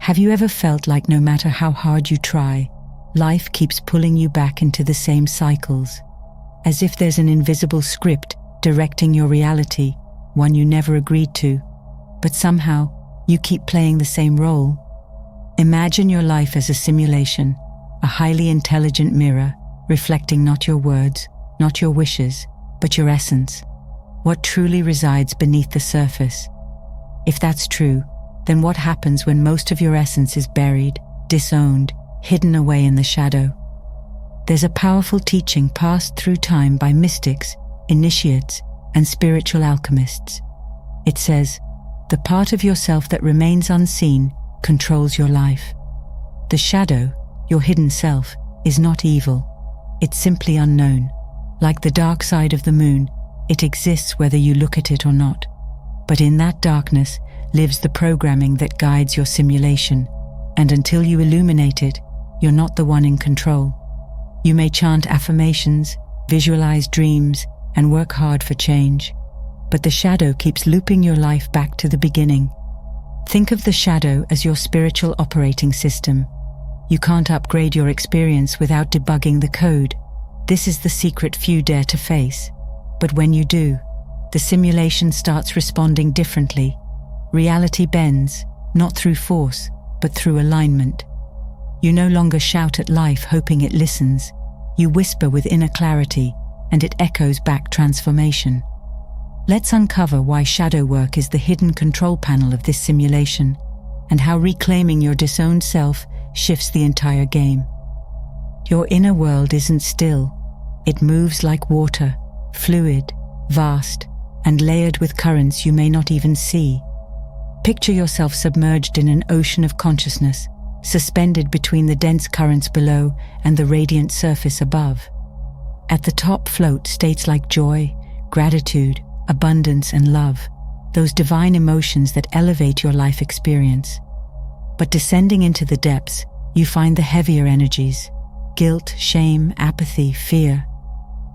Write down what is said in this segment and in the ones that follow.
Have you ever felt like no matter how hard you try, life keeps pulling you back into the same cycles, as if there's an invisible script directing your reality, one you never agreed to, but somehow you keep playing the same role? Imagine your life as a simulation, a highly intelligent mirror reflecting not your words, not your wishes, but your essence, what truly resides beneath the surface. If that's true, then what happens when most of your essence is buried, disowned, hidden away in the shadow? There's a powerful teaching passed through time by mystics, initiates, and spiritual alchemists. It says, the part of yourself that remains unseen controls your life. The shadow, your hidden self, is not evil. It's simply unknown. Like the dark side of the moon, it exists whether you look at it or not. But in that darkness lives the programming that guides your simulation, and until you illuminate it, you're not the one in control. You may chant affirmations, visualize dreams, and work hard for change, but the shadow keeps looping your life back to the beginning. Think of the shadow as your spiritual operating system. You can't upgrade your experience without debugging the code. This is the secret few dare to face. But when you do, the simulation starts responding differently. Reality bends, not through force, but through alignment. You no longer shout at life hoping it listens. You whisper with inner clarity, and it echoes back transformation. Let's uncover why shadow work is the hidden control panel of this simulation, and how reclaiming your disowned self shifts the entire game. Your inner world isn't still. It moves like water, fluid, vast, and layered with currents you may not even see. Picture yourself submerged in an ocean of consciousness, suspended between the dense currents below and the radiant surface above. At the top float states like joy, gratitude, abundance, and love, those divine emotions that elevate your life experience. But descending into the depths, you find the heavier energies: guilt, shame, apathy, fear.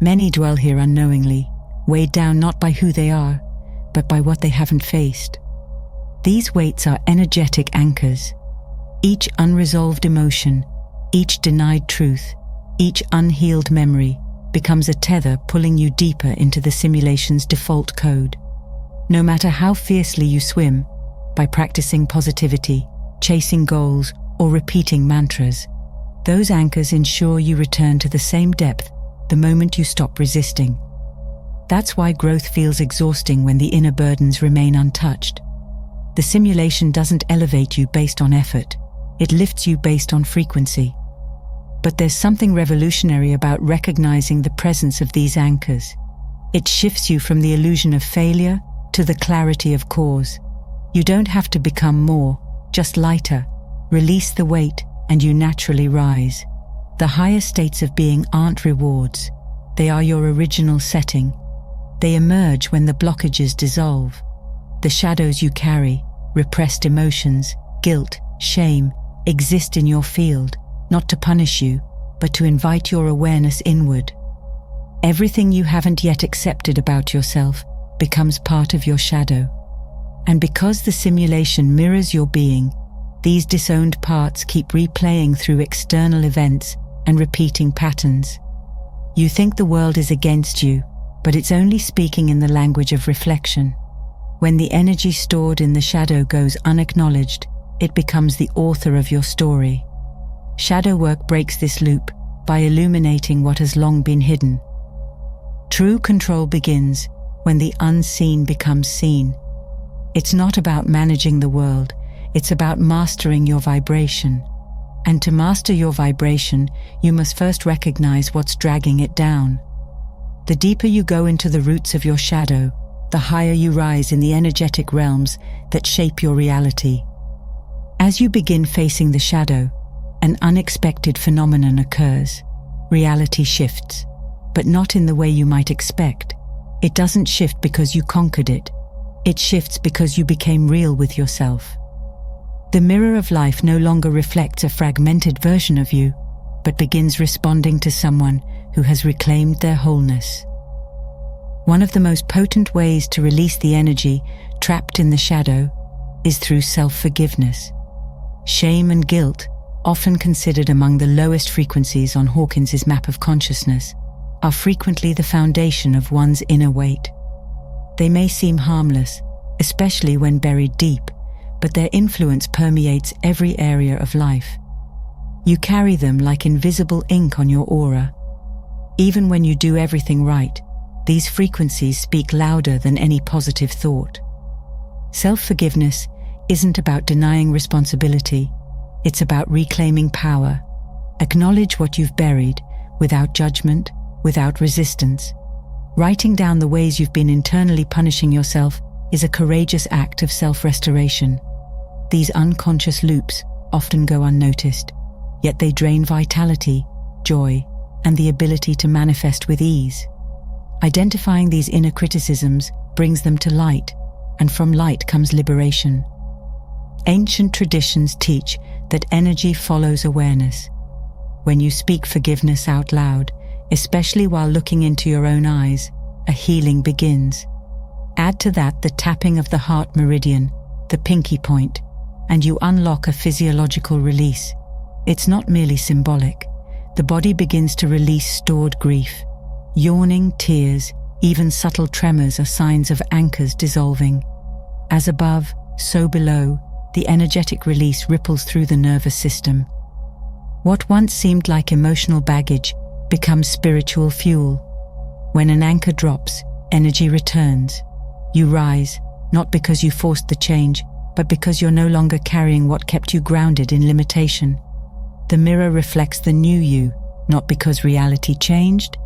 Many dwell here unknowingly, weighed down not by who they are, but by what they haven't faced. These weights are energetic anchors. Each unresolved emotion, each denied truth, each unhealed memory becomes a tether pulling you deeper into the simulation's default code. No matter how fiercely you swim, by practicing positivity, chasing goals, or repeating mantras, those anchors ensure you return to the same depth the moment you stop resisting. That's why growth feels exhausting when the inner burdens remain untouched. The simulation doesn't elevate you based on effort, it lifts you based on frequency. But there's something revolutionary about recognizing the presence of these anchors. It shifts you from the illusion of failure to the clarity of cause. You don't have to become more, just lighter. Release the weight, and you naturally rise. The higher states of being aren't rewards. They are your original setting. They emerge when the blockages dissolve. The shadows you carry, repressed emotions, guilt, shame, exist in your field, not to punish you, but to invite your awareness inward. Everything you haven't yet accepted about yourself becomes part of your shadow. And because the simulation mirrors your being, these disowned parts keep replaying through external events and repeating patterns. You think the world is against you, but it's only speaking in the language of reflection. When the energy stored in the shadow goes unacknowledged, it becomes the author of your story. Shadow work breaks this loop by illuminating what has long been hidden. True control begins when the unseen becomes seen. It's not about managing the world, it's about mastering your vibration. And to master your vibration, you must first recognize what's dragging it down. The deeper you go into the roots of your shadow, the higher you rise in the energetic realms that shape your reality. As you begin facing the shadow, an unexpected phenomenon occurs. Reality shifts, but not in the way you might expect. It doesn't shift because you conquered it. It shifts because you became real with yourself. The mirror of life no longer reflects a fragmented version of you, but begins responding to someone who has reclaimed their wholeness. One of the most potent ways to release the energy trapped in the shadow is through self-forgiveness. shame and guilt, often considered among the lowest frequencies on Hawkins's map of consciousness, are frequently the foundation of one's inner weight. They may seem harmless, especially when buried deep, but their influence permeates every area of life. You carry them like invisible ink on your aura. Even when you do everything right, these frequencies speak louder than any positive thought. Self-forgiveness isn't about denying responsibility, it's about reclaiming power. Acknowledge what you've buried, without judgment, without resistance. Writing down the ways you've been internally punishing yourself is a courageous act of self-restoration. These unconscious loops often go unnoticed, yet they drain vitality, joy, and the ability to manifest with ease. Identifying these inner criticisms brings them to light, and from light comes liberation. Ancient traditions teach that energy follows awareness. When you speak forgiveness out loud, especially while looking into your own eyes, a healing begins. Add to that the tapping of the heart meridian, the pinky point, and you unlock a physiological release. It's not merely symbolic. The body begins to release stored grief. Yawning, tears, even subtle tremors are signs of anchors dissolving. As above, so below, the energetic release ripples through the nervous system. What once seemed like emotional baggage becomes spiritual fuel. When an anchor drops, energy returns. You rise, not because you forced the change, but because you're no longer carrying what kept you grounded in limitation. The mirror reflects the new you, not because reality changed,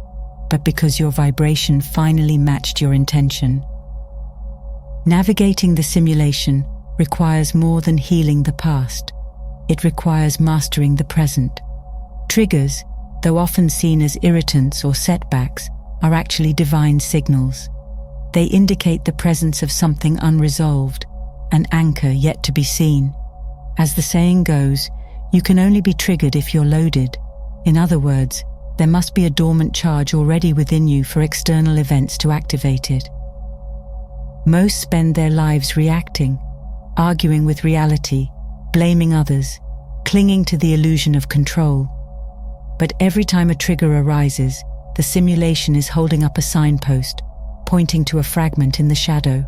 but because your vibration finally matched your intention. Navigating the simulation requires more than healing the past. It requires mastering the present. Triggers, though often seen as irritants or setbacks, are actually divine signals. They indicate the presence of something unresolved, an anchor yet to be seen. As the saying goes, you can only be triggered if you're loaded. In other words, there must be a dormant charge already within you for external events to activate it. Most spend their lives reacting, arguing with reality, blaming others, clinging to the illusion of control. But every time a trigger arises, the simulation is holding up a signpost, pointing to a fragment in the shadow.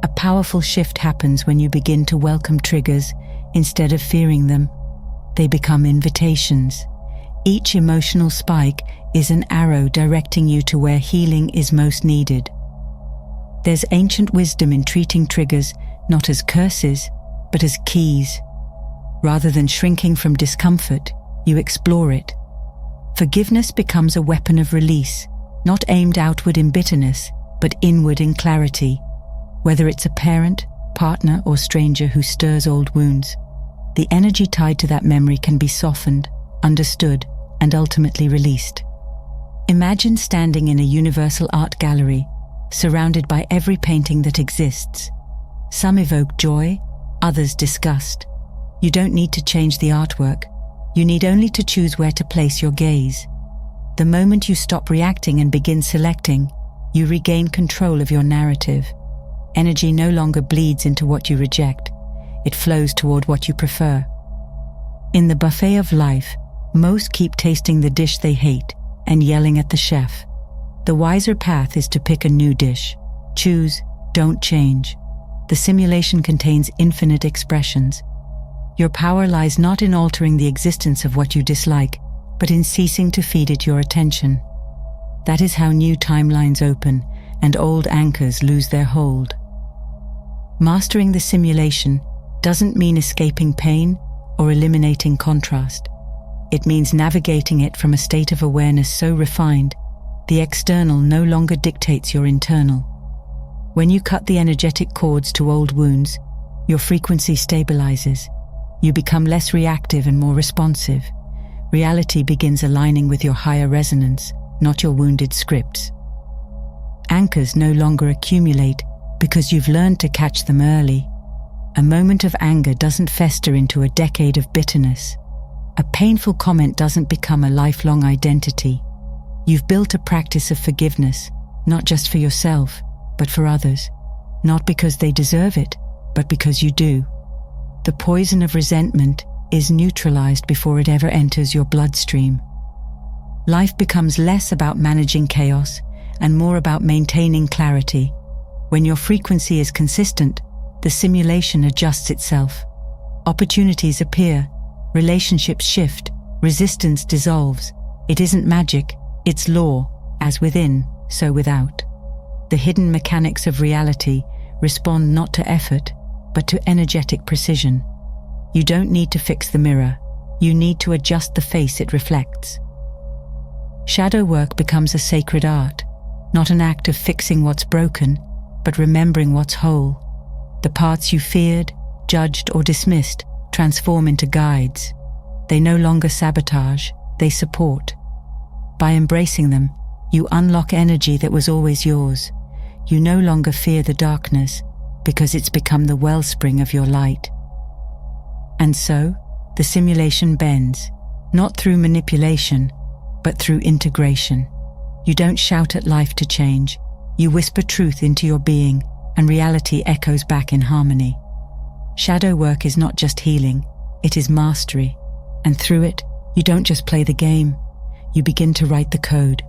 A powerful shift happens when you begin to welcome triggers instead of fearing them. They become invitations. Each emotional spike is an arrow directing you to where healing is most needed. There's ancient wisdom in treating triggers not as curses, but as keys. Rather than shrinking from discomfort, you explore it. Forgiveness becomes a weapon of release, not aimed outward in bitterness, but inward in clarity. Whether it's a parent, partner, or stranger who stirs old wounds, the energy tied to that memory can be softened, understood, and ultimately released. Imagine standing in a universal art gallery, surrounded by every painting that exists. Some evoke joy, others disgust. You don't need to change the artwork. You need only to choose where to place your gaze. The moment you stop reacting and begin selecting, you regain control of your narrative. Energy no longer bleeds into what you reject. It flows toward what you prefer. In the buffet of life, most keep tasting the dish they hate and yelling at the chef. The wiser path is to pick a new dish. Choose, don't change. The simulation contains infinite expressions. Your power lies not in altering the existence of what you dislike, but in ceasing to feed it your attention. That is how new timelines open and old anchors lose their hold. Mastering the simulation doesn't mean escaping pain or eliminating contrast. It means navigating it from a state of awareness so refined, the external no longer dictates your internal. When you cut the energetic cords to old wounds, your frequency stabilizes. You become less reactive and more responsive. Reality begins aligning with your higher resonance, not your wounded scripts. Anchors no longer accumulate because you've learned to catch them early. A moment of anger doesn't fester into a decade of bitterness. A painful comment doesn't become a lifelong identity. You've built a practice of forgiveness, not just for yourself, but for others. Not because they deserve it, but because you do. The poison of resentment is neutralized before it ever enters your bloodstream. Life becomes less about managing chaos and more about maintaining clarity. When your frequency is consistent, the simulation adjusts itself. Opportunities appear, relationships shift, resistance dissolves. It isn't magic, it's law, as within, so without. The hidden mechanics of reality respond not to effort, but to energetic precision. You don't need to fix the mirror, you need to adjust the face it reflects. Shadow work becomes a sacred art, not an act of fixing what's broken, but remembering what's whole. The parts you feared, judged, or dismissed transform into guides. They no longer sabotage, they support. By embracing them, you unlock energy that was always yours. You no longer fear the darkness, because it's become the wellspring of your light. And so, the simulation bends, not through manipulation, but through integration. You don't shout at life to change, you whisper truth into your being, and reality echoes back in harmony. Shadow work is not just healing, it is mastery. And through it, you don't just play the game, you begin to write the code.